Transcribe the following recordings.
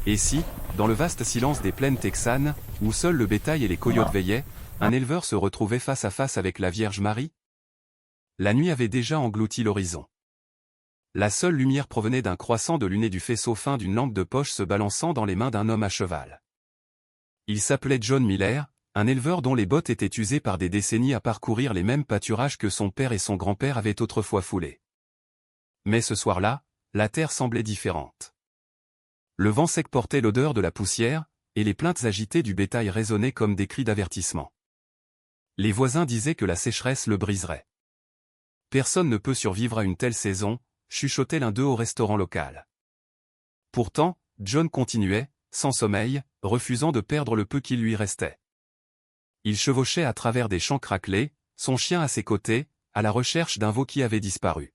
Et si, dans le vaste silence des plaines texanes, où seul le bétail et les coyotes veillaient, un éleveur se retrouvait face à face avec la Vierge Marie? La nuit avait déjà englouti l'horizon. La seule lumière provenait d'un croissant de lune et du faisceau fin d'une lampe de poche se balançant dans les mains d'un homme à cheval. Il s'appelait John Miller, un éleveur dont les bottes étaient usées par des décennies à parcourir les mêmes pâturages que son père et son grand-père avaient autrefois foulés. Mais ce soir-là, la terre semblait différente. Le vent sec portait l'odeur de la poussière, et les plaintes agitées du bétail résonnaient comme des cris d'avertissement. Les voisins disaient que la sécheresse le briserait. Personne ne peut survivre à une telle saison, chuchotait l'un d'eux au restaurant local. Pourtant, John continuait, sans sommeil, refusant de perdre le peu qui lui restait. Il chevauchait à travers des champs craquelés, son chien à ses côtés, à la recherche d'un veau qui avait disparu.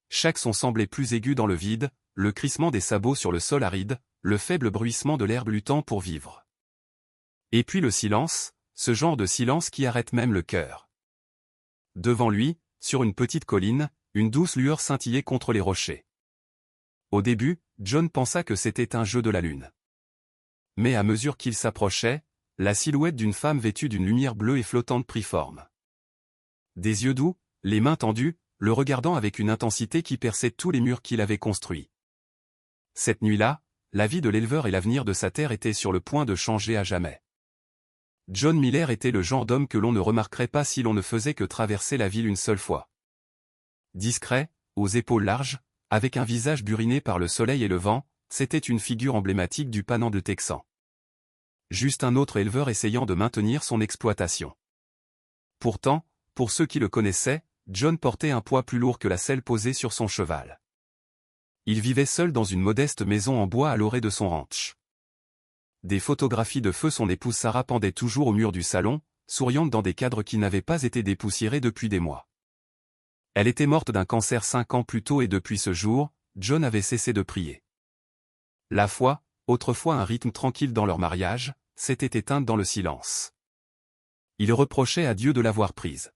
Chaque son semblait plus aigu dans le vide, le crissement des sabots sur le sol aride, le faible bruissement de l'herbe luttant pour vivre. Et puis le silence, ce genre de silence qui arrête même le cœur. Devant lui, sur une petite colline, une douce lueur scintillait contre les rochers. Au début, John pensa que c'était un jeu de la lune. Mais à mesure qu'il s'approchait, la silhouette d'une femme vêtue d'une lumière bleue et flottante prit forme. Des yeux doux, les mains tendues, le regardant avec une intensité qui perçait tous les murs qu'il avait construits. Cette nuit-là, la vie de l'éleveur et l'avenir de sa terre étaient sur le point de changer à jamais. John Miller était le genre d'homme que l'on ne remarquerait pas si l'on ne faisait que traverser la ville une seule fois. Discret, aux épaules larges, avec un visage buriné par le soleil et le vent, c'était une figure emblématique du panhandle texan. Juste un autre éleveur essayant de maintenir son exploitation. Pourtant, pour ceux qui le connaissaient, John portait un poids plus lourd que la selle posée sur son cheval. Il vivait seul dans une modeste maison en bois à l'orée de son ranch. Des photographies de feu son épouse Sarah pendaient toujours au mur du salon, souriante dans des cadres qui n'avaient pas été dépoussiérés depuis des mois. Elle était morte d'un cancer 5 ans plus tôt et depuis ce jour, John avait cessé de prier. La foi, autrefois un rythme tranquille dans leur mariage, s'était éteinte dans le silence. Il reprochait à Dieu de l'avoir prise.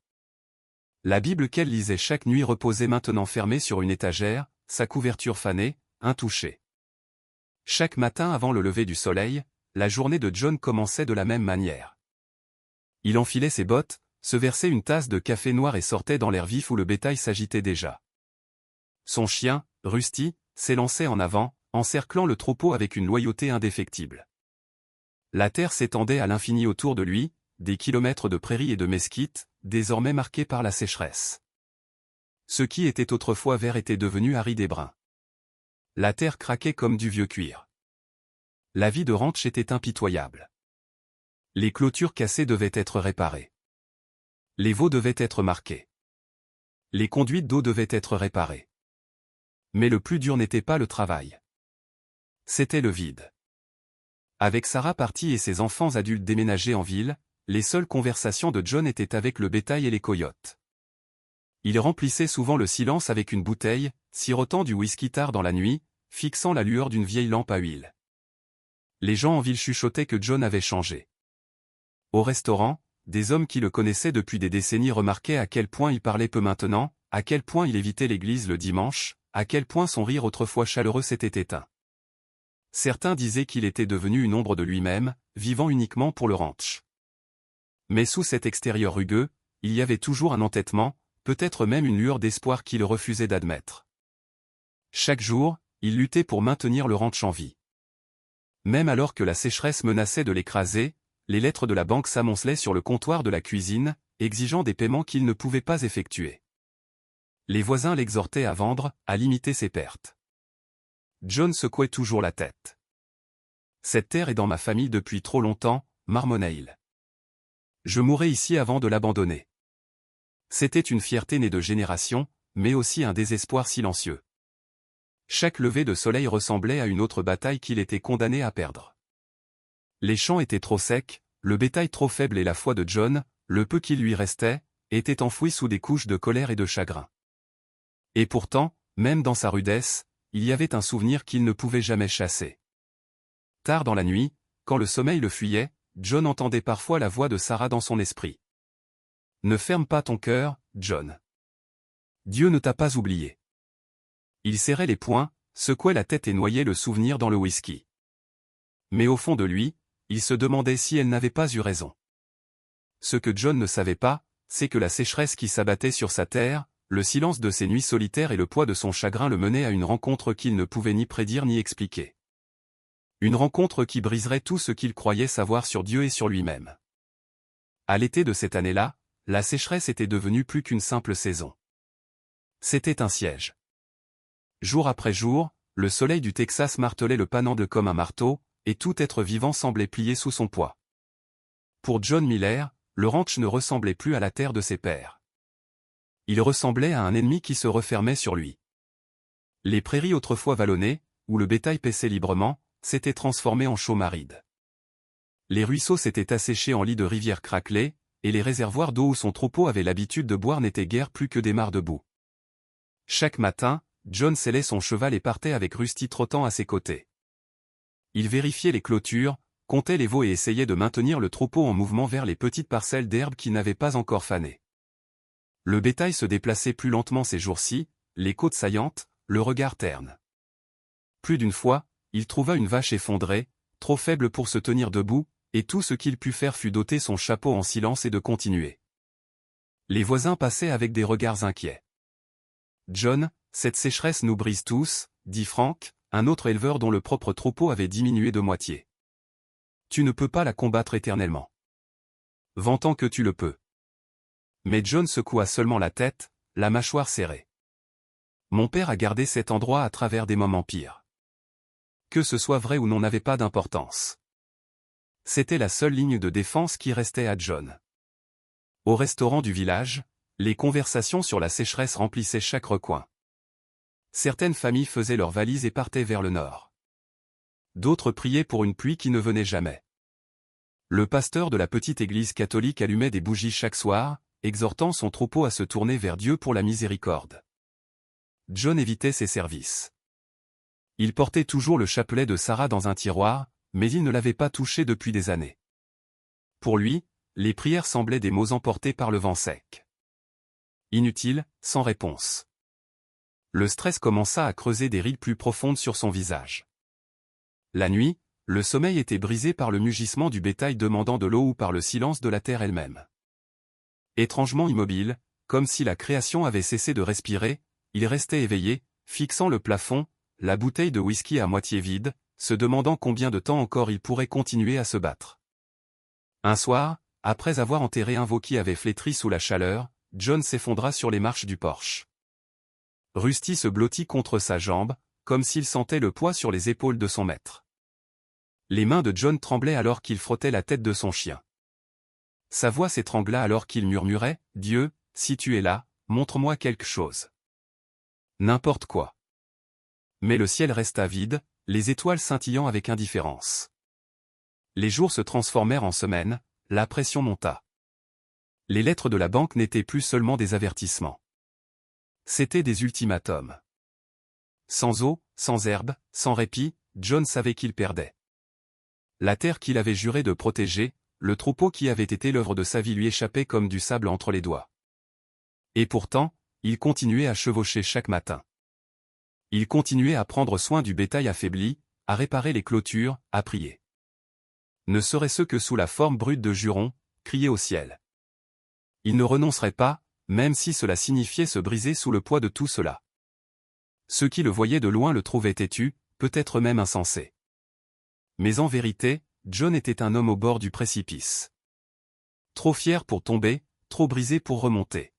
La Bible qu'elle lisait chaque nuit reposait maintenant fermée sur une étagère, sa couverture fanée, intouchée. Chaque matin avant le lever du soleil, la journée de John commençait de la même manière. Il enfilait ses bottes, se versait une tasse de café noir et sortait dans l'air vif où le bétail s'agitait déjà. Son chien, Rusty, s'élançait en avant, encerclant le troupeau avec une loyauté indéfectible. La terre s'étendait à l'infini autour de lui, des kilomètres de prairies et de mesquites, désormais marqués par la sécheresse. Ce qui était autrefois vert était devenu aride et brun. La terre craquait comme du vieux cuir. La vie de ranch était impitoyable. Les clôtures cassées devaient être réparées. Les veaux devaient être marqués. Les conduites d'eau devaient être réparées. Mais le plus dur n'était pas le travail. C'était le vide. Avec Sarah partie et ses enfants adultes déménagés en ville, les seules conversations de John étaient avec le bétail et les coyotes. Il remplissait souvent le silence avec une bouteille, sirotant du whisky tard dans la nuit, fixant la lueur d'une vieille lampe à huile. Les gens en ville chuchotaient que John avait changé. Au restaurant, des hommes qui le connaissaient depuis des décennies remarquaient à quel point il parlait peu maintenant, à quel point il évitait l'église le dimanche, à quel point son rire autrefois chaleureux s'était éteint. Certains disaient qu'il était devenu une ombre de lui-même, vivant uniquement pour le ranch. Mais sous cet extérieur rugueux, il y avait toujours un entêtement, peut-être même une lueur d'espoir qu'il refusait d'admettre. Chaque jour, il luttait pour maintenir le ranch en vie. Même alors que la sécheresse menaçait de l'écraser, les lettres de la banque s'amoncelaient sur le comptoir de la cuisine, exigeant des paiements qu'il ne pouvait pas effectuer. Les voisins l'exhortaient à vendre, à limiter ses pertes. John secouait toujours la tête. Cette terre est dans ma famille depuis trop longtemps, marmonna-t-il. Je mourrai ici avant de l'abandonner. C'était une fierté née de génération, mais aussi un désespoir silencieux. Chaque lever de soleil ressemblait à une autre bataille qu'il était condamné à perdre. Les champs étaient trop secs, le bétail trop faible et la foi de John, le peu qui lui restait, étaient enfouis sous des couches de colère et de chagrin. Et pourtant, même dans sa rudesse, il y avait un souvenir qu'il ne pouvait jamais chasser. Tard dans la nuit, quand le sommeil le fuyait, John entendait parfois la voix de Sarah dans son esprit. « Ne ferme pas ton cœur, John. Dieu ne t'a pas oublié. » Il serrait les poings, secouait la tête et noyait le souvenir dans le whisky. Mais au fond de lui, il se demandait si elle n'avait pas eu raison. Ce que John ne savait pas, c'est que la sécheresse qui s'abattait sur sa terre, le silence de ses nuits solitaires et le poids de son chagrin le menaient à une rencontre qu'il ne pouvait ni prédire ni expliquer. Une rencontre qui briserait tout ce qu'il croyait savoir sur Dieu et sur lui-même. À l'été de cette année-là, la sécheresse était devenue plus qu'une simple saison. C'était un siège. Jour après jour, le soleil du Texas martelait le panneau comme un marteau, et tout être vivant semblait plier sous son poids. Pour John Miller, le ranch ne ressemblait plus à la terre de ses pères. Il ressemblait à un ennemi qui se refermait sur lui. Les prairies autrefois vallonnées, où le bétail paissait librement, s'étaient transformées en chaumes arides. Les ruisseaux s'étaient asséchés en lits de rivières craquelées, et les réservoirs d'eau où son troupeau avait l'habitude de boire n'étaient guère plus que des mares de boue. Chaque matin, John sellait son cheval et partait avec Rusty trottant à ses côtés. Il vérifiait les clôtures, comptait les veaux et essayait de maintenir le troupeau en mouvement vers les petites parcelles d'herbe qui n'avaient pas encore fané. Le bétail se déplaçait plus lentement ces jours-ci, les côtes saillantes, le regard terne. Plus d'une fois, il trouva une vache effondrée, trop faible pour se tenir debout, et tout ce qu'il put faire fut d'ôter son chapeau en silence et de continuer. Les voisins passaient avec des regards inquiets. « John, cette sécheresse nous brise tous, » dit Frank, un autre éleveur dont le propre troupeau avait diminué de moitié. « Tu ne peux pas la combattre éternellement. Vantant que tu le peux. » Mais John secoua seulement la tête, la mâchoire serrée. Mon père a gardé cet endroit à travers des moments pires. Que ce soit vrai ou non n'avait pas d'importance. C'était la seule ligne de défense qui restait à John. Au restaurant du village, les conversations sur la sécheresse remplissaient chaque recoin. Certaines familles faisaient leurs valises et partaient vers le nord. D'autres priaient pour une pluie qui ne venait jamais. Le pasteur de la petite église catholique allumait des bougies chaque soir, exhortant son troupeau à se tourner vers Dieu pour la miséricorde. John évitait ces services. Il portait toujours le chapelet de Sarah dans un tiroir, mais il ne l'avait pas touché depuis des années. Pour lui, les prières semblaient des mots emportés par le vent sec. Inutiles, sans réponse. Le stress commença à creuser des rides plus profondes sur son visage. La nuit, le sommeil était brisé par le mugissement du bétail demandant de l'eau ou par le silence de la terre elle-même. Étrangement immobile, comme si la création avait cessé de respirer, il restait éveillé, fixant le plafond, la bouteille de whisky à moitié vide, se demandant combien de temps encore il pourrait continuer à se battre. Un soir, après avoir enterré un veau qui avait flétri sous la chaleur, John s'effondra sur les marches du porche. Rusty se blottit contre sa jambe, comme s'il sentait le poids sur les épaules de son maître. Les mains de John tremblaient alors qu'il frottait la tête de son chien. Sa voix s'étrangla alors qu'il murmurait « Dieu, si tu es là, montre-moi quelque chose. N'importe quoi. » Mais le ciel resta vide, les étoiles scintillant avec indifférence. Les jours se transformèrent en semaines, la pression monta. Les lettres de la banque n'étaient plus seulement des avertissements. C'étaient des ultimatums. Sans eau, sans herbe, sans répit, John savait qu'il perdait. La terre qu'il avait juré de protéger, le troupeau qui avait été l'œuvre de sa vie lui échappait comme du sable entre les doigts. Et pourtant, il continuait à chevaucher chaque matin. Il continuait à prendre soin du bétail affaibli, à réparer les clôtures, à prier. Ne serait-ce que sous la forme brute de jurons, crier au ciel. Il ne renoncerait pas, même si cela signifiait se briser sous le poids de tout cela. Ceux qui le voyaient de loin le trouvaient têtu, peut-être même insensé. Mais en vérité, John était un homme au bord du précipice. Trop fier pour tomber, trop brisé pour remonter.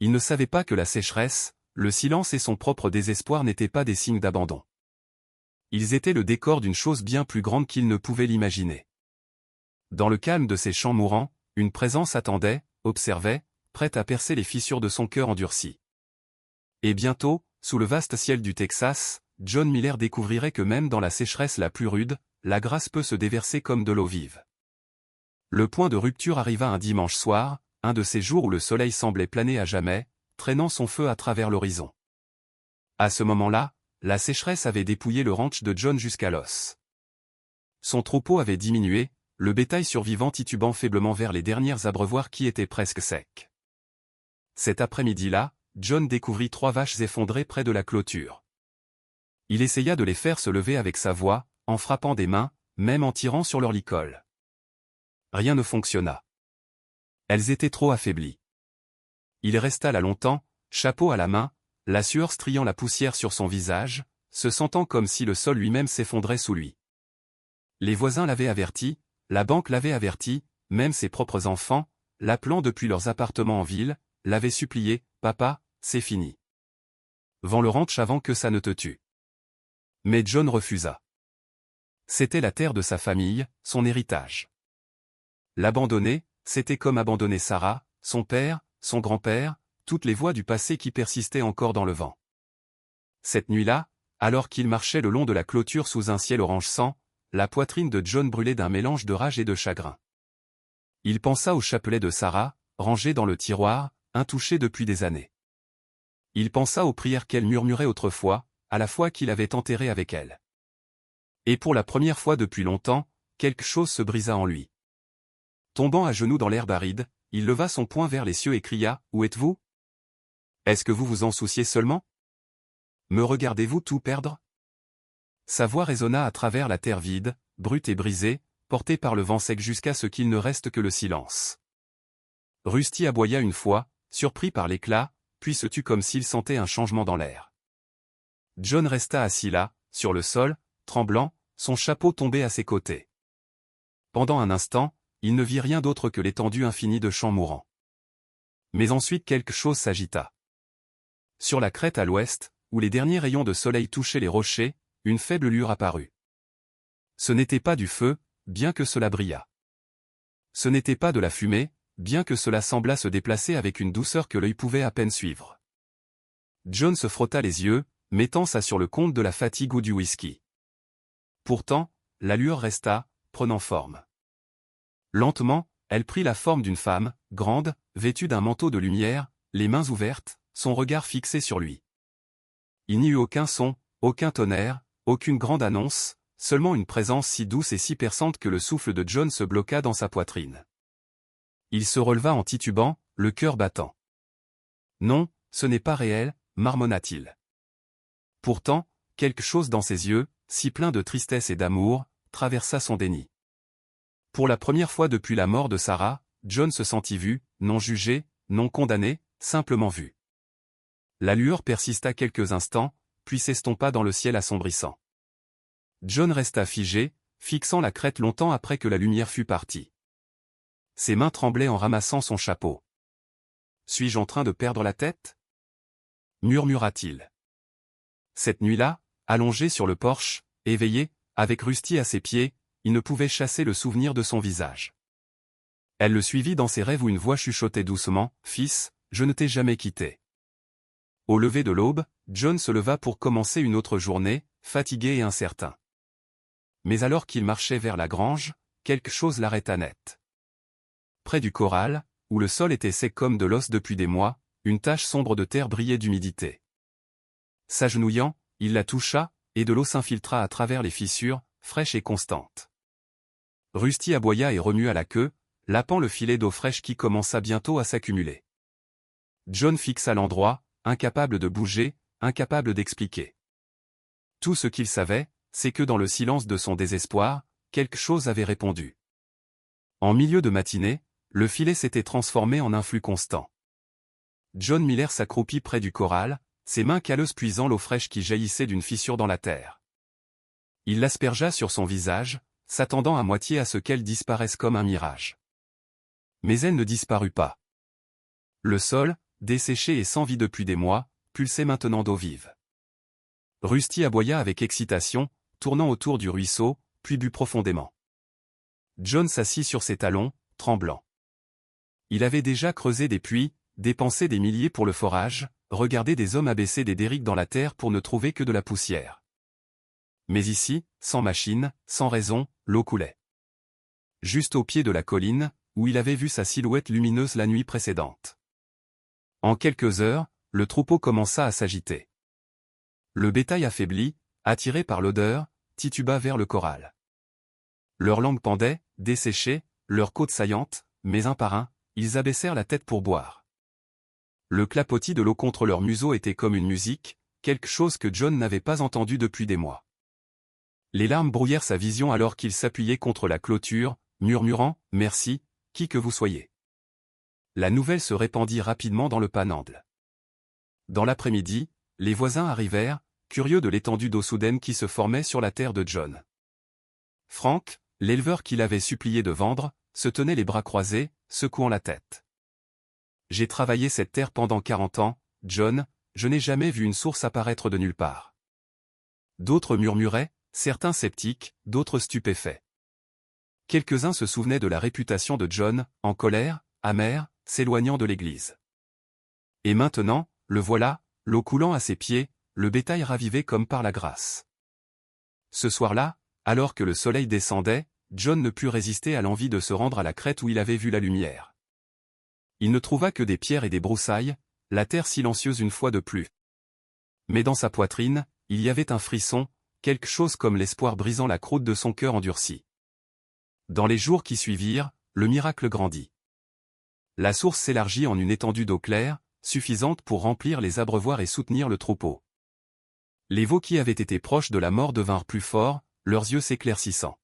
Il ne savait pas que la sécheresse, le silence et son propre désespoir n'étaient pas des signes d'abandon. Ils étaient le décor d'une chose bien plus grande qu'il ne pouvait l'imaginer. Dans le calme de ces champs mourants, une présence attendait, observait, prête à percer les fissures de son cœur endurci. Et bientôt, sous le vaste ciel du Texas, John Miller découvrirait que même dans la sécheresse la plus rude, la grâce peut se déverser comme de l'eau vive. Le point de rupture arriva un dimanche soir, un de ces jours où le soleil semblait planer à jamais, traînant son feu à travers l'horizon. À ce moment-là, la sécheresse avait dépouillé le ranch de John jusqu'à l'os. Son troupeau avait diminué, le bétail survivant titubant faiblement vers les dernières abreuvoirs qui étaient presque secs. Cet après-midi-là, John découvrit 3 vaches effondrées près de la clôture. Il essaya de les faire se lever avec sa voix, en frappant des mains, même en tirant sur leur licol. Rien ne fonctionna. Elles étaient trop affaiblies. Il resta là longtemps, chapeau à la main, la sueur striant la poussière sur son visage, se sentant comme si le sol lui-même s'effondrait sous lui. Les voisins l'avaient averti, la banque l'avait averti, même ses propres enfants, l'appelant depuis leurs appartements en ville, l'avaient supplié, « Papa, c'est fini. Vends le ranch avant que ça ne te tue. » Mais John refusa. C'était la terre de sa famille, son héritage. L'abandonner, c'était comme abandonner Sarah, son père, son grand-père, toutes les voix du passé qui persistaient encore dans le vent. Cette nuit-là, alors qu'il marchait le long de la clôture sous un ciel orange sang, la poitrine de John brûlait d'un mélange de rage et de chagrin. Il pensa au chapelet de Sarah, rangé dans le tiroir, intouché depuis des années. Il pensa aux prières qu'elle murmurait autrefois, à la fois qu'il avait enterrée avec elle. Et pour la première fois depuis longtemps, quelque chose se brisa en lui. Tombant à genoux dans l'herbe aride, il leva son poing vers les cieux et cria, « Où êtes-vous? Est-ce que vous vous en souciez seulement? Me regardez-vous tout perdre ?» Sa voix résonna à travers la terre vide, brute et brisée, portée par le vent sec jusqu'à ce qu'il ne reste que le silence. Rusty aboya une fois, surpris par l'éclat, puis se tut comme s'il sentait un changement dans l'air. John resta assis là, sur le sol, tremblant, son chapeau tombé à ses côtés. Pendant un instant, il ne vit rien d'autre que l'étendue infinie de champs mourants. Mais ensuite quelque chose s'agita. Sur la crête à l'ouest, où les derniers rayons de soleil touchaient les rochers, une faible lueur apparut. Ce n'était pas du feu, bien que cela brillât. Ce n'était pas de la fumée, bien que cela semblât se déplacer avec une douceur que l'œil pouvait à peine suivre. John se frotta les yeux, mettant ça sur le compte de la fatigue ou du whisky. Pourtant, la lueur resta, prenant forme. Lentement, elle prit la forme d'une femme, grande, vêtue d'un manteau de lumière, les mains ouvertes, son regard fixé sur lui. Il n'y eut aucun son, aucun tonnerre, aucune grande annonce, seulement une présence si douce et si perçante que le souffle de John se bloqua dans sa poitrine. Il se releva en titubant, le cœur battant. « Non, ce n'est pas réel, » marmonna-t-il. Pourtant, quelque chose dans ses yeux, si plein de tristesse et d'amour, traversa son déni. Pour la première fois depuis la mort de Sarah, John se sentit vu, non jugé, non condamné, simplement vu. La lueur persista quelques instants, puis s'estompa dans le ciel assombrissant. John resta figé, fixant la crête longtemps après que la lumière fut partie. Ses mains tremblaient en ramassant son chapeau. « Suis-je en train de perdre la tête ?» murmura-t-il. Cette nuit-là, allongé sur le porche, éveillé, avec Rusty à ses pieds, il ne pouvait chasser le souvenir de son visage. Elle le suivit dans ses rêves où une voix chuchotait doucement, « Fils, je ne t'ai jamais quitté. » Au lever de l'aube, John se leva pour commencer une autre journée, fatigué et incertain. Mais alors qu'il marchait vers la grange, quelque chose l'arrêta net. Près du corral, où le sol était sec comme de l'os depuis des mois, une tache sombre de terre brillait d'humidité. S'agenouillant, il la toucha, et de l'eau s'infiltra à travers les fissures, fraîche et constante. Rusty aboya et remua la queue, lapant le filet d'eau fraîche qui commença bientôt à s'accumuler. John fixa l'endroit, incapable de bouger, incapable d'expliquer. Tout ce qu'il savait, c'est que dans le silence de son désespoir, quelque chose avait répondu. En milieu de matinée, le filet s'était transformé en un flux constant. John Miller s'accroupit près du corral, ses mains calleuses puisant l'eau fraîche qui jaillissait d'une fissure dans la terre. Il l'aspergea sur son visage, s'attendant à moitié à ce qu'elle disparaisse comme un mirage. Mais elle ne disparut pas. Le sol, desséché et sans vie depuis des mois, pulsait maintenant d'eau vive. Rusty aboya avec excitation, tournant autour du ruisseau, puis but profondément. John s'assit sur ses talons, tremblant. Il avait déjà creusé des puits, dépensé des milliers pour le forage, regardé des hommes abaisser des derricks dans la terre pour ne trouver que de la poussière. Mais ici, sans machine, sans raison, l'eau coulait. Juste au pied de la colline, où il avait vu sa silhouette lumineuse la nuit précédente. En quelques heures, le troupeau commença à s'agiter. Le bétail affaibli, attiré par l'odeur, tituba vers le corral. Leurs langues pendaient, desséchées, leurs côtes saillantes, mais un par un, ils abaissèrent la tête pour boire. Le clapotis de l'eau contre leur museau était comme une musique, quelque chose que John n'avait pas entendu depuis des mois. Les larmes brouillèrent sa vision alors qu'il s'appuyait contre la clôture, murmurant « Merci, qui que vous soyez ». La nouvelle se répandit rapidement dans le Panhandle. Dans l'après-midi, les voisins arrivèrent, curieux de l'étendue d'eau soudaine qui se formait sur la terre de John. Frank, l'éleveur qu'il avait supplié de vendre, se tenait les bras croisés, secouant la tête. « J'ai travaillé cette terre pendant 40 ans, John, je n'ai jamais vu une source apparaître de nulle part. » D'autres murmuraient, certains sceptiques, d'autres stupéfaits. Quelques-uns se souvenaient de la réputation de John, en colère, amer, s'éloignant de l'église. Et maintenant, le voilà, l'eau coulant à ses pieds, le bétail ravivé comme par la grâce. Ce soir-là, alors que le soleil descendait, John ne put résister à l'envie de se rendre à la crête où il avait vu la lumière. Il ne trouva que des pierres et des broussailles, la terre silencieuse une fois de plus. Mais dans sa poitrine, il y avait un frisson, quelque chose comme l'espoir brisant la croûte de son cœur endurci. Dans les jours qui suivirent, le miracle grandit. La source s'élargit en une étendue d'eau claire, suffisante pour remplir les abreuvoirs et soutenir le troupeau. Les veaux qui avaient été proches de la mort devinrent plus forts, leurs yeux s'éclaircissant.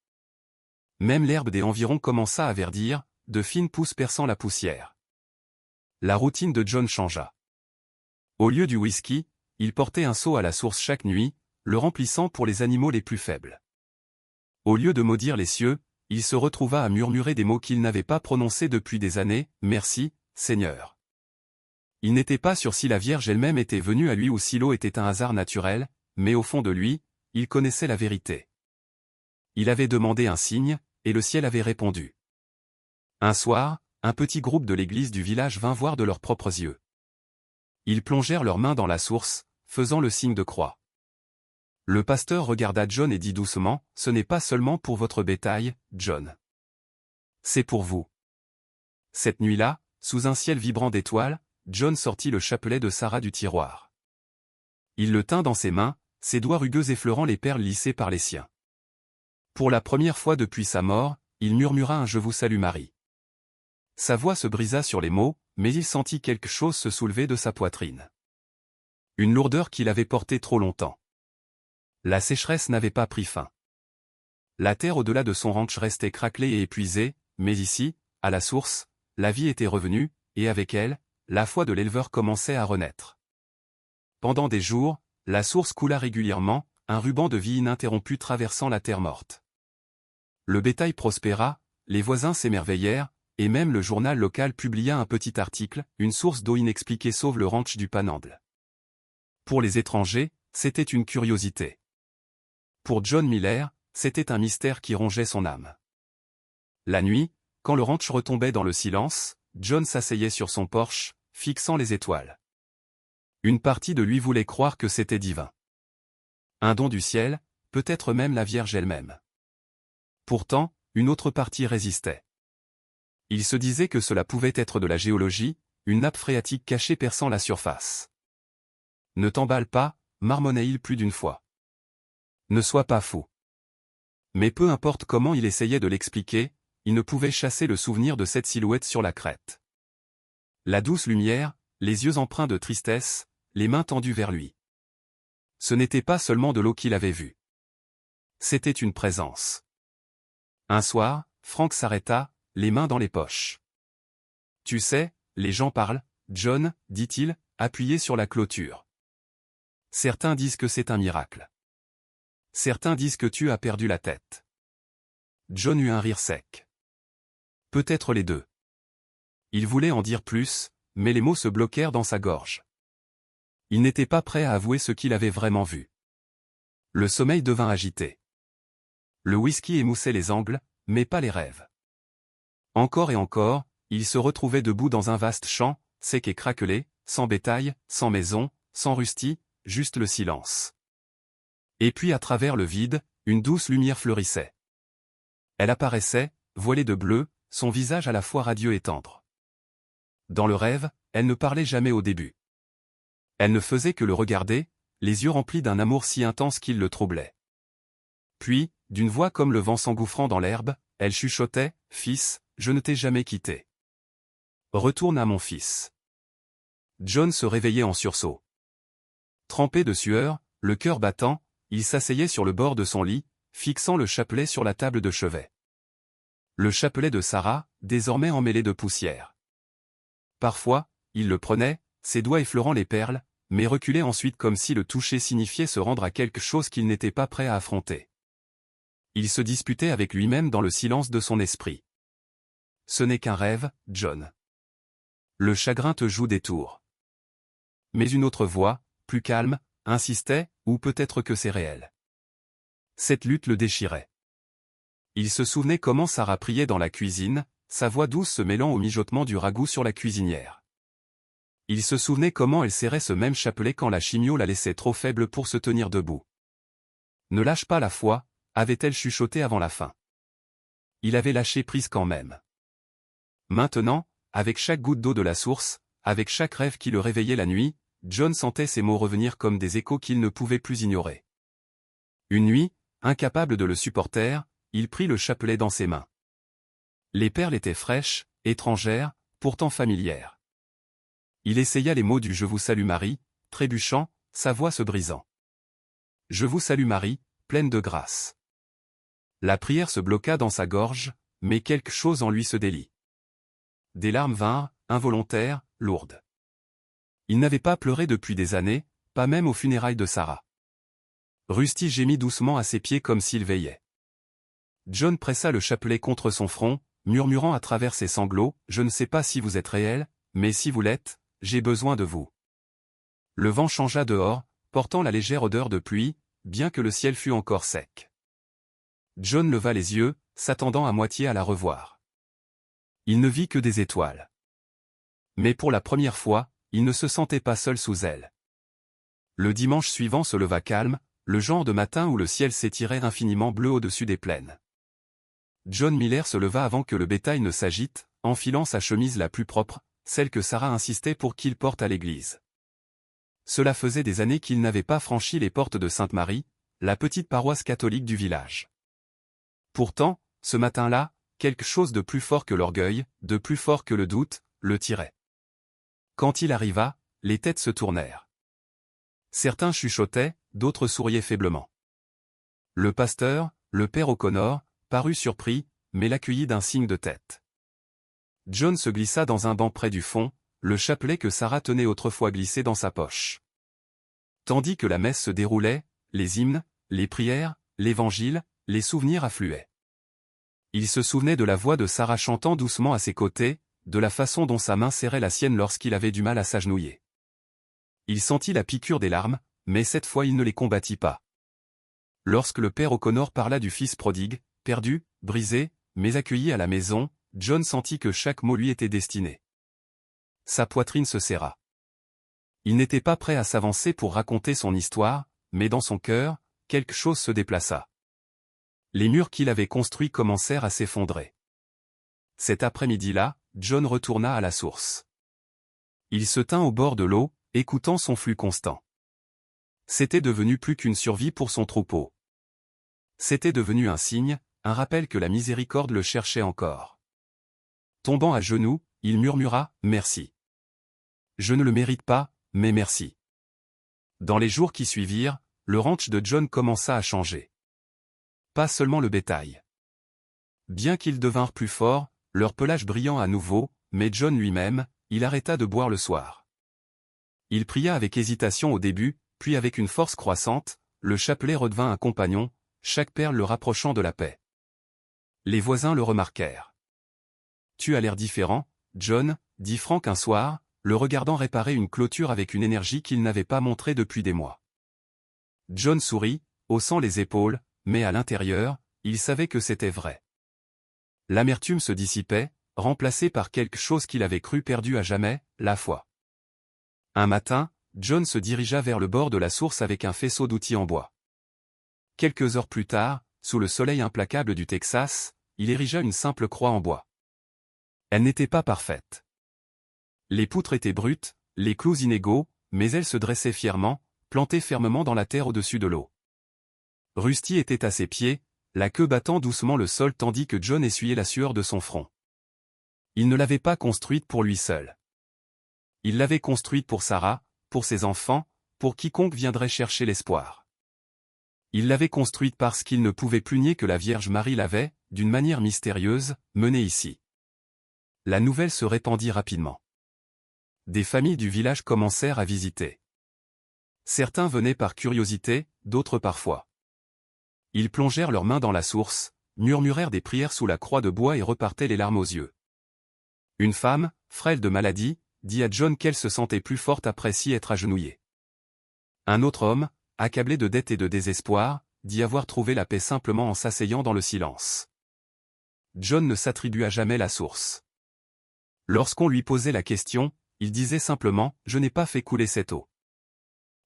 Même l'herbe des environs commença à verdir, de fines pousses perçant la poussière. La routine de John changea. Au lieu du whisky, il portait un seau à la source chaque nuit, le remplissant pour les animaux les plus faibles. Au lieu de maudire les cieux, il se retrouva à murmurer des mots qu'il n'avait pas prononcés depuis des années, « Merci, Seigneur ». Il n'était pas sûr si la Vierge elle-même était venue à lui ou si l'eau était un hasard naturel, mais au fond de lui, il connaissait la vérité. Il avait demandé un signe, et le ciel avait répondu. Un soir, un petit groupe de l'église du village vint voir de leurs propres yeux. Ils plongèrent leurs mains dans la source, faisant le signe de croix. Le pasteur regarda John et dit doucement, « Ce n'est pas seulement pour votre bétail, John. C'est pour vous. » Cette nuit-là, sous un ciel vibrant d'étoiles, John sortit le chapelet de Sarah du tiroir. Il le tint dans ses mains, ses doigts rugueux effleurant les perles lissées par les siens. Pour la première fois depuis sa mort, il murmura un « Je vous salue Marie ». Sa voix se brisa sur les mots, mais il sentit quelque chose se soulever de sa poitrine. Une lourdeur qu'il avait portée trop longtemps. La sécheresse n'avait pas pris fin. La terre au-delà de son ranch restait craquelée et épuisée, mais ici, à la source, la vie était revenue, et avec elle, la foi de l'éleveur commençait à renaître. Pendant des jours, la source coula régulièrement, un ruban de vie ininterrompu traversant la terre morte. Le bétail prospéra, les voisins s'émerveillèrent, et même le journal local publia un petit article, « Une source d'eau inexpliquée sauve le ranch du Panhandle ». Pour les étrangers, c'était une curiosité. Pour John Miller, c'était un mystère qui rongeait son âme. La nuit, quand le ranch retombait dans le silence, John s'asseyait sur son porche, fixant les étoiles. Une partie de lui voulait croire que c'était divin. Un don du ciel, peut-être même la Vierge elle-même. Pourtant, une autre partie résistait. Il se disait que cela pouvait être de la géologie, une nappe phréatique cachée perçant la surface. « Ne t'emballe pas », marmonnait-il plus d'une fois. « Ne sois pas fou. » Mais peu importe comment il essayait de l'expliquer, il ne pouvait chasser le souvenir de cette silhouette sur la crête. La douce lumière, les yeux empreints de tristesse, les mains tendues vers lui. Ce n'était pas seulement de l'eau qu'il avait vue. C'était une présence. Un soir, Frank s'arrêta, les mains dans les poches. « Tu sais, les gens parlent, John, dit-il, appuyé sur la clôture. Certains disent que c'est un miracle. Certains disent que tu as perdu la tête. » John eut un rire sec. Peut-être les deux. Il voulait en dire plus, mais les mots se bloquèrent dans sa gorge. Il n'était pas prêt à avouer ce qu'il avait vraiment vu. Le sommeil devint agité. Le whisky émoussait les angles, mais pas les rêves. Encore et encore, il se retrouvait debout dans un vaste champ, sec et craquelé, sans bétail, sans maison, sans rustis, juste le silence. Et puis à travers le vide, une douce lumière fleurissait. Elle apparaissait, voilée de bleu, son visage à la fois radieux et tendre. Dans le rêve, elle ne parlait jamais au début. Elle ne faisait que le regarder, les yeux remplis d'un amour si intense qu'il le troublait. Puis, d'une voix comme le vent s'engouffrant dans l'herbe, elle chuchotait, « Fils, je ne t'ai jamais quitté. Retourne à mon fils. » John se réveillait en sursaut. Trempé de sueur, le cœur battant, il s'asseyait sur le bord de son lit, fixant le chapelet sur la table de chevet. Le chapelet de Sarah, désormais emmêlé de poussière. Parfois, il le prenait, ses doigts effleurant les perles, mais reculait ensuite comme si le toucher signifiait se rendre à quelque chose qu'il n'était pas prêt à affronter. Il se disputait avec lui-même dans le silence de son esprit. Ce n'est qu'un rêve, John. Le chagrin te joue des tours. Mais une autre voix, plus calme, insistait, ou peut-être que c'est réel. Cette lutte le déchirait. Il se souvenait comment Sarah priait dans la cuisine, sa voix douce se mêlant au mijotement du ragoût sur la cuisinière. Il se souvenait comment elle serrait ce même chapelet quand la chimio la laissait trop faible pour se tenir debout. Ne lâche pas la foi, avait-elle chuchoté avant la fin. Il avait lâché prise quand même. Maintenant, avec chaque goutte d'eau de la source, avec chaque rêve qui le réveillait la nuit, John sentait ces mots revenir comme des échos qu'il ne pouvait plus ignorer. Une nuit, incapable de le supporter, il prit le chapelet dans ses mains. Les perles étaient fraîches, étrangères, pourtant familières. Il essaya les mots du « Je vous salue Marie », trébuchant, sa voix se brisant. « Je vous salue Marie, pleine de grâce ». La prière se bloqua dans sa gorge, mais quelque chose en lui se délie. Des larmes vinrent, involontaires, lourdes. Il n'avait pas pleuré depuis des années, pas même aux funérailles de Sarah. Rusty gémit doucement à ses pieds comme s'il veillait. John pressa le chapelet contre son front, murmurant à travers ses sanglots, « Je ne sais pas si vous êtes réel, mais si vous l'êtes, j'ai besoin de vous. » Le vent changea dehors, portant la légère odeur de pluie, bien que le ciel fût encore sec. John leva les yeux, s'attendant à moitié à la revoir. Il ne vit que des étoiles. Mais pour la première fois, il ne se sentait pas seul sous elles. Le dimanche suivant se leva calme, le genre de matin où le ciel s'étirait infiniment bleu au-dessus des plaines. John Miller se leva avant que le bétail ne s'agite, enfilant sa chemise la plus propre, celle que Sarah insistait pour qu'il porte à l'église. Cela faisait des années qu'il n'avait pas franchi les portes de Sainte-Marie, la petite paroisse catholique du village. Pourtant, ce matin-là, quelque chose de plus fort que l'orgueil, de plus fort que le doute, le tirait. Quand il arriva, les têtes se tournèrent. Certains chuchotaient, d'autres souriaient faiblement. Le pasteur, le père O'Connor, parut surpris, mais l'accueillit d'un signe de tête. John se glissa dans un banc près du fond, le chapelet que Sarah tenait autrefois glissé dans sa poche. Tandis que la messe se déroulait, les hymnes, les prières, l'évangile, les souvenirs affluaient. Il se souvenait de la voix de Sarah chantant doucement à ses côtés, de la façon dont sa main serrait la sienne lorsqu'il avait du mal à s'agenouiller. Il sentit la piqûre des larmes, mais cette fois il ne les combattit pas. Lorsque le père O'Connor parla du fils prodigue, perdu, brisé, mais accueilli à la maison, John sentit que chaque mot lui était destiné. Sa poitrine se serra. Il n'était pas prêt à s'avancer pour raconter son histoire, mais dans son cœur, quelque chose se déplaça. Les murs qu'il avait construits commencèrent à s'effondrer. Cet après-midi-là, John retourna à la source. Il se tint au bord de l'eau, écoutant son flux constant. C'était devenu plus qu'une survie pour son troupeau. C'était devenu un signe, un rappel que la miséricorde le cherchait encore. Tombant à genoux, il murmura « Merci. Je ne le mérite pas, mais merci. » Dans les jours qui suivirent, le ranch de John commença à changer. Pas seulement le bétail. Bien qu'ils devinrent plus forts, leur pelage brillant à nouveau, mais John lui-même, il arrêta de boire le soir. Il pria avec hésitation au début, puis avec une force croissante, le chapelet redevint un compagnon, chaque perle le rapprochant de la paix. Les voisins le remarquèrent. « Tu as l'air différent, John », dit Frank un soir, le regardant réparer une clôture avec une énergie qu'il n'avait pas montrée depuis des mois. John sourit, haussant les épaules, mais à l'intérieur, il savait que c'était vrai. L'amertume se dissipait, remplacée par quelque chose qu'il avait cru perdu à jamais, la foi. Un matin, John se dirigea vers le bord de la source avec un faisceau d'outils en bois. Quelques heures plus tard, sous le soleil implacable du Texas, il érigea une simple croix en bois. Elle n'était pas parfaite. Les poutres étaient brutes, les clous inégaux, mais elles se dressaient fièrement, plantées fermement dans la terre au-dessus de l'eau. Rusty était à ses pieds, la queue battant doucement le sol tandis que John essuyait la sueur de son front. Il ne l'avait pas construite pour lui seul. Il l'avait construite pour Sarah, pour ses enfants, pour quiconque viendrait chercher l'espoir. Il l'avait construite parce qu'il ne pouvait plus nier que la Vierge Marie l'avait, d'une manière mystérieuse, menée ici. La nouvelle se répandit rapidement. Des familles du village commencèrent à visiter. Certains venaient par curiosité, d'autres par foi. Ils plongèrent leurs mains dans la source, murmurèrent des prières sous la croix de bois et repartaient les larmes aux yeux. Une femme, frêle de maladie, dit à John qu'elle se sentait plus forte après s'y être agenouillée. Un autre homme, accablé de dettes et de désespoir, dit avoir trouvé la paix simplement en s'asseyant dans le silence. John ne s'attribua jamais la source. Lorsqu'on lui posait la question, il disait simplement « Je n'ai pas fait couler cette eau.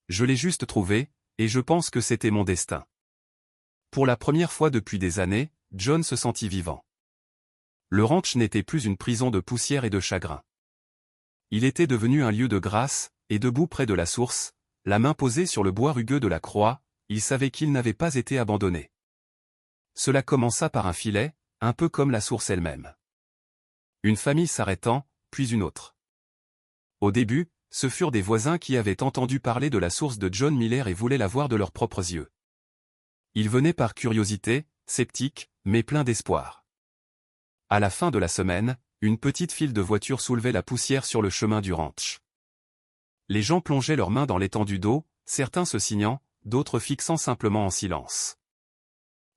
Je l'ai juste trouvée, et je pense que c'était mon destin. » Pour la première fois depuis des années, John se sentit vivant. Le ranch n'était plus une prison de poussière et de chagrin. Il était devenu un lieu de grâce, et debout près de la source, la main posée sur le bois rugueux de la croix, il savait qu'il n'avait pas été abandonné. Cela commença par un filet, un peu comme la source elle-même. Une famille s'arrêtant, puis une autre. Au début, ce furent des voisins qui avaient entendu parler de la source de John Miller et voulaient la voir de leurs propres yeux. Ils venaient par curiosité, sceptiques, mais pleins d'espoir. À la fin de la semaine, une petite file de voitures soulevait la poussière sur le chemin du ranch. Les gens plongeaient leurs mains dans l'étendue d'eau, certains se signant, d'autres fixant simplement en silence.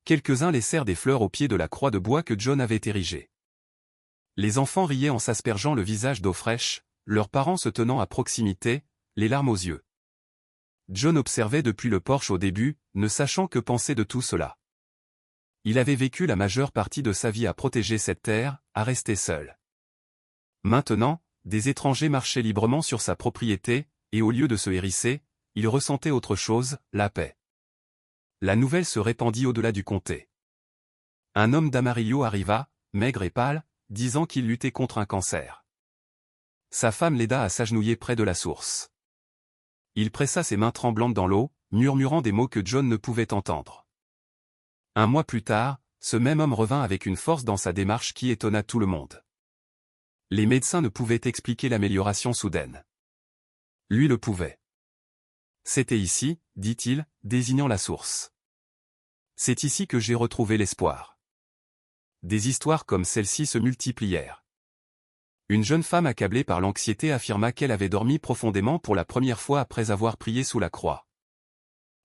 Quelques-uns laissèrent des fleurs au pied de la croix de bois que John avait érigée. Les enfants riaient en s'aspergeant le visage d'eau fraîche, leurs parents se tenant à proximité, les larmes aux yeux. John observait depuis le porche au début, ne sachant que penser de tout cela. Il avait vécu la majeure partie de sa vie à protéger cette terre, à rester seul. Maintenant, des étrangers marchaient librement sur sa propriété, et au lieu de se hérisser, il ressentait autre chose, la paix. La nouvelle se répandit au-delà du comté. Un homme d'Amarillo arriva, maigre et pâle, disant qu'il luttait contre un cancer. Sa femme l'aida à s'agenouiller près de la source. Il pressa ses mains tremblantes dans l'eau, murmurant des mots que John ne pouvait entendre. Un mois plus tard, ce même homme revint avec une force dans sa démarche qui étonna tout le monde. Les médecins ne pouvaient expliquer l'amélioration soudaine. Lui le pouvait. C'était ici, dit-il, désignant la source. C'est ici que j'ai retrouvé l'espoir. Des histoires comme celle-ci se multiplièrent. Une jeune femme accablée par l'anxiété affirma qu'elle avait dormi profondément pour la première fois après avoir prié sous la croix.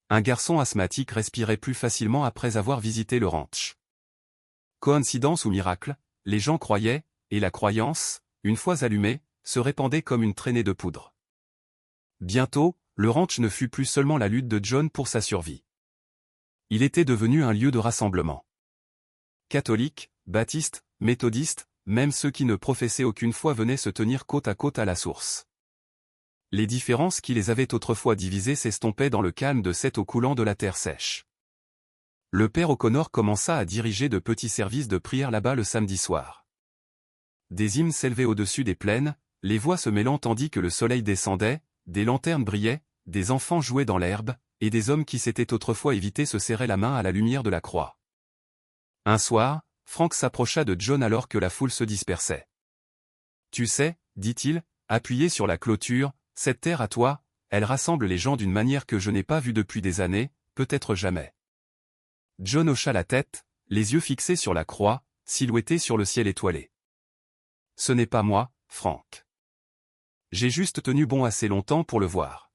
Un garçon asthmatique respirait plus facilement après avoir visité le ranch. Coïncidence ou miracle, les gens croyaient, et la croyance, une fois allumée, se répandait comme une traînée de poudre. Bientôt, le ranch ne fut plus seulement la lutte de John pour sa survie. Il était devenu un lieu de rassemblement. Catholiques, baptistes, méthodistes, même ceux qui ne professaient aucune foi venaient se tenir côte à côte à la source. Les différences qui les avaient autrefois divisés s'estompaient dans le calme de cette eau coulant de la terre sèche. Le père O'Connor commença à diriger de petits services de prière là-bas le samedi soir. Des hymnes s'élevaient au-dessus des plaines, les voix se mêlant tandis que le soleil descendait, des lanternes brillaient, des enfants jouaient dans l'herbe, et des hommes qui s'étaient autrefois évités se serraient la main à la lumière de la croix. Un soir, Frank s'approcha de John alors que la foule se dispersait. « Tu sais, dit-il, appuyé sur la clôture, cette terre à toi, elle rassemble les gens d'une manière que je n'ai pas vue depuis des années, peut-être jamais. » John hocha la tête, les yeux fixés sur la croix, silhouetté sur le ciel étoilé. « Ce n'est pas moi, Frank. J'ai juste tenu bon assez longtemps pour le voir. »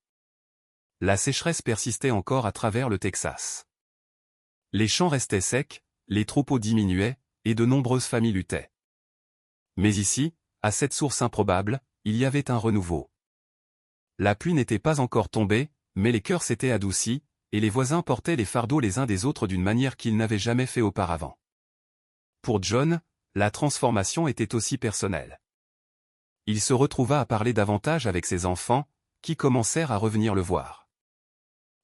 La sécheresse persistait encore à travers le Texas. Les champs restaient secs, les troupeaux diminuaient, et de nombreuses familles luttaient. Mais ici, à cette source improbable, il y avait un renouveau. La pluie n'était pas encore tombée, mais les cœurs s'étaient adoucis, et les voisins portaient les fardeaux les uns des autres d'une manière qu'ils n'avaient jamais fait auparavant. Pour John, la transformation était aussi personnelle. Il se retrouva à parler davantage avec ses enfants, qui commencèrent à revenir le voir.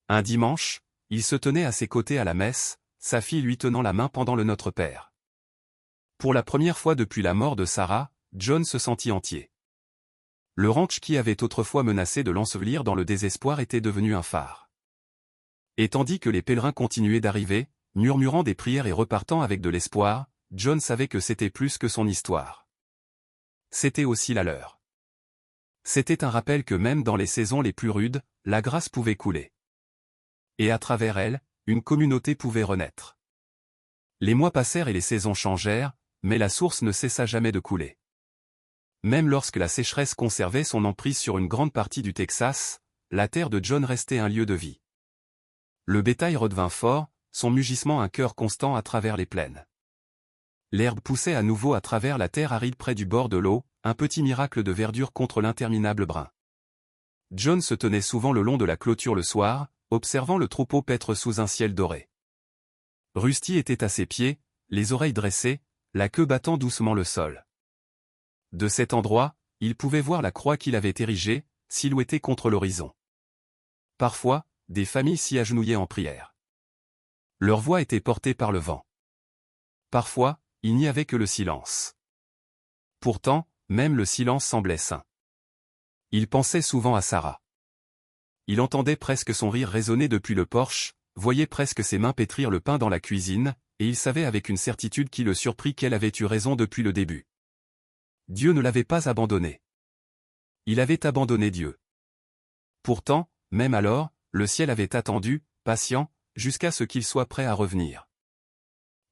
Un dimanche, il se tenait à ses côtés à la messe, sa fille lui tenant la main pendant le Notre Père. Pour la première fois depuis la mort de Sarah, John se sentit entier. Le ranch qui avait autrefois menacé de l'ensevelir dans le désespoir était devenu un phare. Et tandis que les pèlerins continuaient d'arriver, murmurant des prières et repartant avec de l'espoir, John savait que c'était plus que son histoire. C'était aussi la leur. C'était un rappel que même dans les saisons les plus rudes, la grâce pouvait couler. Et à travers elle, une communauté pouvait renaître. Les mois passèrent et les saisons changèrent, mais la source ne cessa jamais de couler. Même lorsque la sécheresse conservait son emprise sur une grande partie du Texas, la terre de John restait un lieu de vie. Le bétail redevint fort, son mugissement un cœur constant à travers les plaines. L'herbe poussait à nouveau à travers la terre aride près du bord de l'eau, un petit miracle de verdure contre l'interminable brun. John se tenait souvent le long de la clôture le soir, observant le troupeau paître sous un ciel doré. Rusty était à ses pieds, les oreilles dressées, la queue battant doucement le sol. De cet endroit, il pouvait voir la croix qu'il avait érigée, silhouettée contre l'horizon. Parfois, des familles s'y agenouillaient en prière. Leur voix était portée par le vent. Parfois, il n'y avait que le silence. Pourtant, même le silence semblait sain. Il pensait souvent à Sarah. Il entendait presque son rire résonner depuis le porche, voyait presque ses mains pétrir le pain dans la cuisine, et il savait avec une certitude qui le surprit qu'elle avait eu raison depuis le début. Dieu ne l'avait pas abandonné. Il avait abandonné Dieu. Pourtant, même alors, le ciel avait attendu, patient, jusqu'à ce qu'il soit prêt à revenir.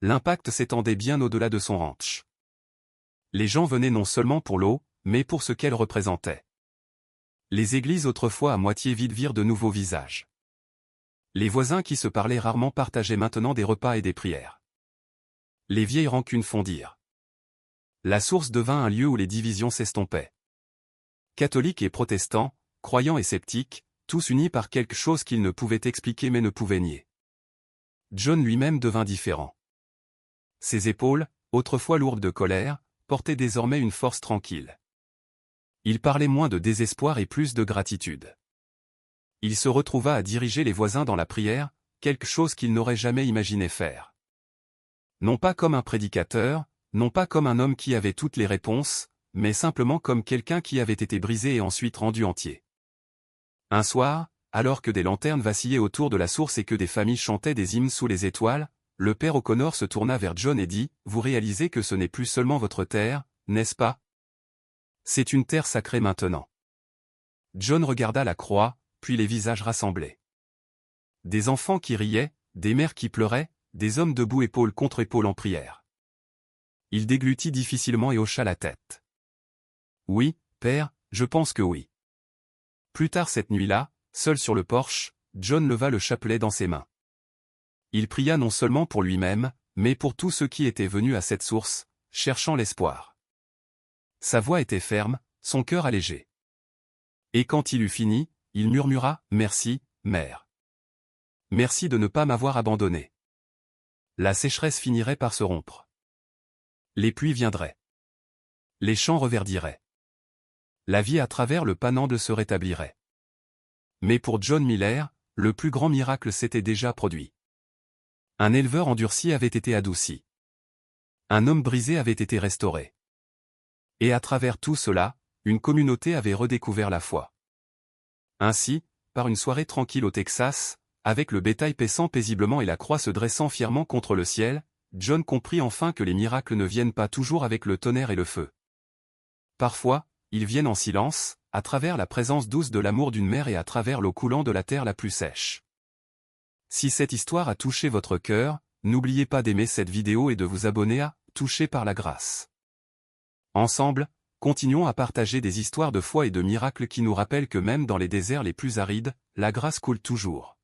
L'impact s'étendait bien au-delà de son ranch. Les gens venaient non seulement pour l'eau, mais pour ce qu'elle représentait. Les églises autrefois à moitié vides virent de nouveaux visages. Les voisins qui se parlaient rarement partageaient maintenant des repas et des prières. Les vieilles rancunes fondirent. La source devint un lieu où les divisions s'estompaient. Catholiques et protestants, croyants et sceptiques, tous unis par quelque chose qu'ils ne pouvaient expliquer mais ne pouvaient nier. John lui-même devint différent. Ses épaules, autrefois lourdes de colère, portaient désormais une force tranquille. Il parlait moins de désespoir et plus de gratitude. Il se retrouva à diriger les voisins dans la prière, quelque chose qu'il n'aurait jamais imaginé faire. Non pas comme un prédicateur, non pas comme un homme qui avait toutes les réponses, mais simplement comme quelqu'un qui avait été brisé et ensuite rendu entier. Un soir, alors que des lanternes vacillaient autour de la source et que des familles chantaient des hymnes sous les étoiles, le père O'Connor se tourna vers John et dit « Vous réalisez que ce n'est plus seulement votre terre, n'est-ce pas? C'est une terre sacrée maintenant. » John regarda la croix, puis les visages rassemblés. Des enfants qui riaient, des mères qui pleuraient, des hommes debout épaule contre épaule en prière. Il déglutit difficilement et hocha la tête. « Oui, père, je pense que oui. » Plus tard cette nuit-là, seul sur le porche, John leva le chapelet dans ses mains. Il pria non seulement pour lui-même, mais pour tous ceux qui étaient venus à cette source, cherchant l'espoir. Sa voix était ferme, son cœur allégé. Et quand il eut fini, il murmura « Merci, mère. Merci de ne pas m'avoir abandonné. » La sécheresse finirait par se rompre. Les pluies viendraient. Les champs reverdiraient. La vie à travers le Panhandle se rétablirait. Mais pour John Miller, le plus grand miracle s'était déjà produit. Un éleveur endurci avait été adouci. Un homme brisé avait été restauré. Et à travers tout cela, une communauté avait redécouvert la foi. Ainsi, par une soirée tranquille au Texas, avec le bétail paissant paisiblement et la croix se dressant fièrement contre le ciel, John comprit enfin que les miracles ne viennent pas toujours avec le tonnerre et le feu. Parfois, ils viennent en silence, à travers la présence douce de l'amour d'une mère et à travers l'eau coulant de la terre la plus sèche. Si cette histoire a touché votre cœur, n'oubliez pas d'aimer cette vidéo et de vous abonner à « Touché par la grâce ». Ensemble, continuons à partager des histoires de foi et de miracles qui nous rappellent que même dans les déserts les plus arides, la grâce coule toujours.